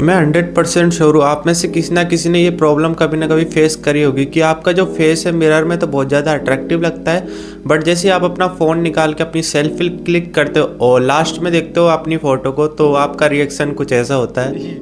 मैं 100% श्योर हूँ आप में से किसी ना किसी ने ये प्रॉब्लम कभी ना कभी फेस करी होगी कि आपका जो फेस है मिरर में तो बहुत ज़्यादा अट्रैक्टिव लगता है, बट जैसे ही आप अपना फ़ोन निकाल के अपनी सेल्फी क्लिक करते हो और लास्ट में देखते हो अपनी फ़ोटो को, तो आपका रिएक्शन कुछ ऐसा होता है।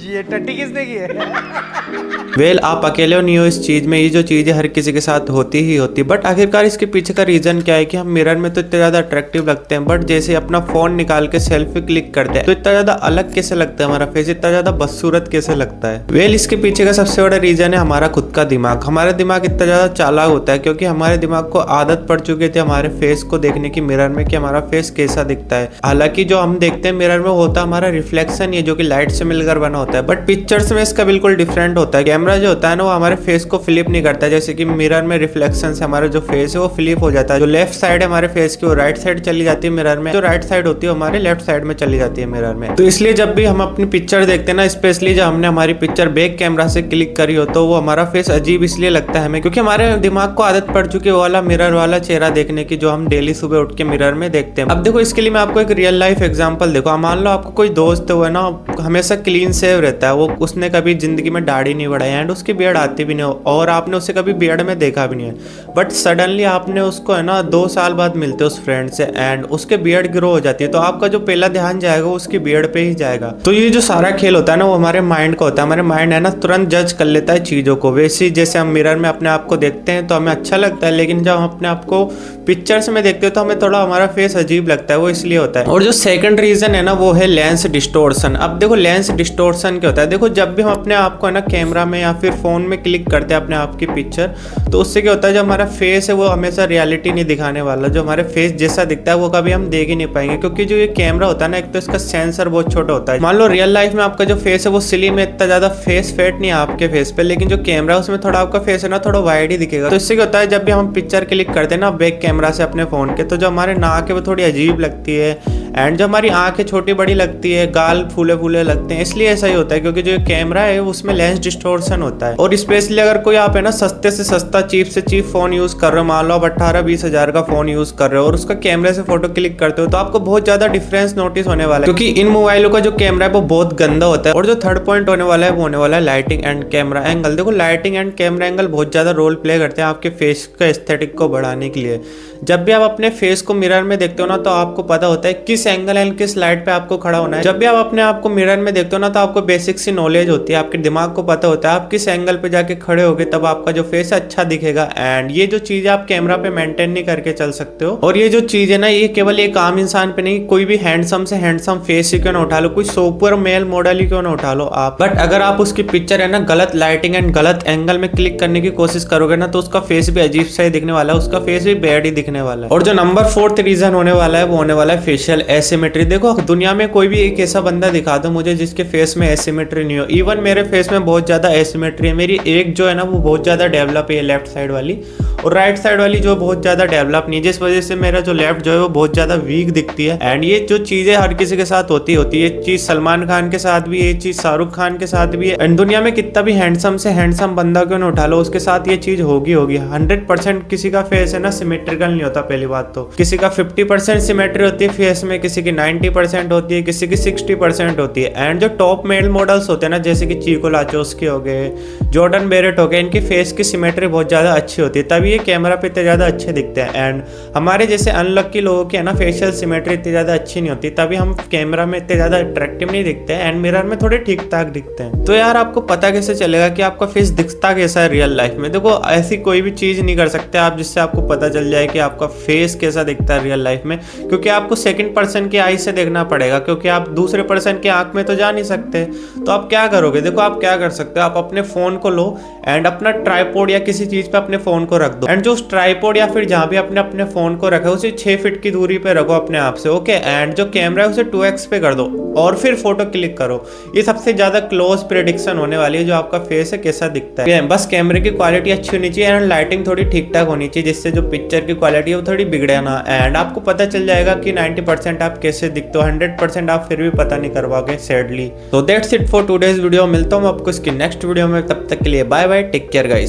ये टट्टी किसने की है? आप अकेले हो नहीं हो इस चीज़ में, ये जो चीज़ है हर किसी के साथ होती ही होती है। बट आखिरकार इसके पीछे का रीज़न क्या है कि हम मिरर में तो इतने ज़्यादा अट्रैक्टिव लगते हैं, बट जैसे अपना फ़ोन निकाल के सेल्फी क्लिक करते हैं तो इतना ज़्यादा अलग कैसे लगता है हमारा फेस, इतना ज़्यादा बदसूरत कैसे लगता है। इसके पीछे का सबसे बड़ा रीज़न है हमारा खुद का दिमाग। हमारा दिमाग इतना ज़्यादा चालाक होता है क्योंकि हमारे दिमाग को आदत पड़ चुकी थी हमारे फेस को देखने की मिरर में कि हमारा फेस कैसा दिखता है। हालांकि जो हम देखते हैं मिरर में होता है हमारा रिफ्लेक्शन, ये जो कि लाइट से मिलकर बना होता है, बट पिक्चर्स में इसका बिल्कुल डिफरेंट होता है। कैमरा जो होता है ना वो हमारे फेस को फ्लिप नहीं करता, जैसे कि मिरर में रिफ्लेक्शन से हमारा जो फेस है वो फ्लिप हो जाता है। जो लेफ्ट साइड है हमारे फेस की वो राइट साइड चली जाती है मिरर में, जो राइट साइड होती है हमारे लेफ्ट साइड में चली जाती है मिरर में। तो इसलिए जब भी हम अपनी पिक्चर देखते हैं ना, स्पेशली जब हमने हमारी पिक्चर बैक कैमरा से क्लिक करी हो, तो वो हमारा फेस अजीब इसलिए लगता है हमें क्योंकि हमारे दिमाग को आदत पड़ चुकी है वो वाला मिरर वाला चेहरा देखने की जो हम डेली सुबह उठ के मिरर में देखते हैं। अब देखो इसके लिए मैं आपको एक रियल लाइफ एग्जांपल देखो, मान लो आपको कोई दोस्त है ना हमेशा क्लीन सेव रहता है, वो उसने कभी जिंदगी में दाढ़ी नहीं बढ़ाई एंड उसकी बियर्ड आती भी नहीं हो और आपने उसे कभी बियर्ड में देखा भी नहीं है, बट सडनली आपने उसको है ना 2 साल बाद मिलते हो उस फ्रेंड से एंड उसके बियर्ड ग्रो हो जाती है, तो आपका जो पहला ध्यान जाएगा उसकी बियर्ड पे ही जाएगा। तो ये जो सारा खेल होता है ना वो हमारे माइंड का होता है। हमारे माइंड है ना तुरंत जज कर लेता है चीज़ों को। वैसे ही जैसे हम मिरर में अपने आप को देखते हैं तो हमें अच्छा लगता है, लेकिन जब हम अपने आप को पिक्चर्स में देखते हो तो हमें थोड़ा हमारा फेस अजीब लगता है, वो इसलिए होता है। और जो सेकंड रीजन है ना वो है लेंस डिस्टोर्शन। अब देखो लेंस डिस्टोर्शन क्या होता है, देखो जब भी हम अपने आप को है ना कैमरा में या फिर फोन में क्लिक करते हैं अपने आप की पिक्चर, तो उससे क्या होता है जो हमारा फेस है वो हमेशा रियलिटी नहीं दिखाने वाला, जो हमारे फेस जैसा दिखता है वो कभी हम देख ही नहीं पाएंगे क्योंकि जो ये कैमरा होता है ना एक तो इसका सेंसर बहुत छोटा होता है। मान लो रियल लाइफ में आपका जो फेस है वो स्लिम है, इतना ज्यादा फेस फैट नहीं है आपके फेस पे, लेकिन जो कैमरा है उसमें थोड़ा आपका फेस है ना थोड़ा वाइड ही दिखेगा। तो इससे क्या होता है जब भी हम पिक्चर क्लिक करते हैं ना बैक कैमरा से अपने फोन के, तो जो हमारे नाक है वो थोड़ी अजीब लगती है एंड जो हमारी आंखें छोटी बड़ी लगती है, गाल फूले फूले लगते हैं, इसलिए ऐसा ही होता है क्योंकि जो कैमरा है उसमें लेंस डिस्टोर्शन होता है। और स्पेशली अगर कोई आप है ना सस्ते से सस्ता चीप से चीप फोन यूज कर रहे हो, मान लो आप 18-20 हज़ार का फोन यूज कर रहे हो और उसका कैमरे से फोटो क्लिक करते हो, तो आपको बहुत ज्यादा डिफरेंस नोटिस होने वाला है क्योंकि इन मोबाइलों का जो कैमरा है वो बहुत गंदा होता है। और जो थर्ड पॉइंट होने वाला है वो होने वाला है लाइटिंग एंड कैमरा एंगल। देखो लाइटिंग एंड कैमरा एंगल बहुत ज्यादा रोल प्ले करते हैं आपके फेस का एस्थेटिक को बढ़ाने के लिए। जब भी आप अपने फेस को मिरर में देखते हो ना तो आपको पता होता है किस एंगल एंड किस लाइट पे आपको खड़ा होना है। जब भी आप अपने आप को मिरर में देखते हो ना तो आपको बेसिक सी नॉलेज होती है, आपके दिमाग को पता होता है आप किस एंगल पे जाके खड़े होगे तब आपका जो फेस अच्छा दिखेगा। एंड ये जो चीज आप कैमरा पे मेंटेन नहीं करके चल सकते हो। और ये जो चीज है ना ये केवल एक आम इंसान पे नहीं, कोई भी हैंडसम से हैंडसम फेस ही क्यों ना उठा लो, कोई सुपर मेल मॉडल ही क्यों ना उठा लो आप, बट अगर आप उसकी पिक्चर है ना गलत लाइटिंग एंड गलत एंगल में क्लिक करने की कोशिश करोगे ना तो उसका फेस भी अजीब सा ही दिखने वाला है, उसका फेस भी बैड ही दिखने वाला है। और जो नंबर 4th रीजन होने वाला है वो होने वाला है फेशियल एसिमेट्री। देखो दुनिया में कोई भी एक ऐसा बंदा दिखा दो मुझे जिसके फेस में एसिमेट्री नहीं हो। इवन मेरे फेस में बहुत ज्यादा एसिमेट्री है, मेरी एक जो है ना वो बहुत ज्यादा डेवलप है लेफ्ट साइड वाली, और राइट साइड वाली जो बहुत ज्यादा डेवलप नहीं, जिस वजह से मेरा जो लेफ्ट जो है वो बहुत ज्यादा वीक दिखती है। एंड ये जो चीजें हर किसी के साथ होती है, ये चीज सलमान खान के साथ भी है, ये चीज शाहरुख खान के साथ भी है। एंड दुनिया में कितना भी हैंडसम से हैंडसम बंदा क्यों ना उठा लो उसके साथ ये चीज होगी 100% किसी का फेस है ना सिमेट्रिकल नहीं होता। पहली बात तो किसी का 50% सिमेट्री होती है फेस में, किसी की 90% होती है, किसी की 60% होती है। एंड जो टॉप मेल मॉडल्स होते हैं ना जैसे कि चीको लाचोस्की हो गए, जॉर्डन बेरेट हो गए, इनकी फेस की सिमेट्री बहुत ज्यादा अच्छी होती है, तभी ये कैमरा पे इतने ज्यादा अच्छे दिखते हैं। एंड हमारे जैसे अनलक्की लोगों की है ना फेशियल सिमेट्री इतनी ज्यादा अच्छी नहीं होती, तभी हम कैमरा में इतने ज्यादा अट्रैक्टिव नहीं दिखते हैं एंड मिरर में थोड़े ठीक ठाक दिखते हैं। तो यार आपको पता कैसे चलेगा कि आपका फेस दिखता कैसा है रियल लाइफ में? देखो ऐसी कोई भी चीज नहीं कर सकते आप जिससे आपको पता चल जाए कि आपका फेस कैसा दिखता है रियल लाइफ में, क्योंकि आपको सेकंड पर्सन की आई से देखना पड़ेगा, क्योंकि आप दूसरे पर्सन की आंख में तो जा नहीं सकते। तो आप क्या करोगे? देखो आप क्या कर सकते हो, आप अपने फोन को लो एंड अपना ट्राइपॉड या किसी चीज पे अपने फोन को रख दो एंड जो ट्राइपॉड या फिर जहां भी अपने फोन को रखा है उसे 6 फीट की दूरी पे रखो अपने आप से, ओके। एंड जो कैमरा है उसे 2x पे कर दो और फिर फोटो क्लिक करो। ये सबसे ज्यादा क्लोज प्रेडिक्शन होने वाली है जो आपका फेस है कैसा दिखता है। बस कैमरे की क्वालिटी अच्छी होनी चाहिए एंड लाइटिंग थोड़ी ठीक ठाक होनी चाहिए जिससे जो पिक्चर की क्वालिटी है वो थोड़ी बिगड़े ना। एंड आपको पता चल जाएगा कि 90% आप कैसे दिखते हो, 100% आप फिर भी पता नहीं करवाओगे सैडली। तो that's it for today's video. मिलता हूँ आपको इसकी नेक्स्ट वीडियो में, तब तक के लिए bye bye, take care guys.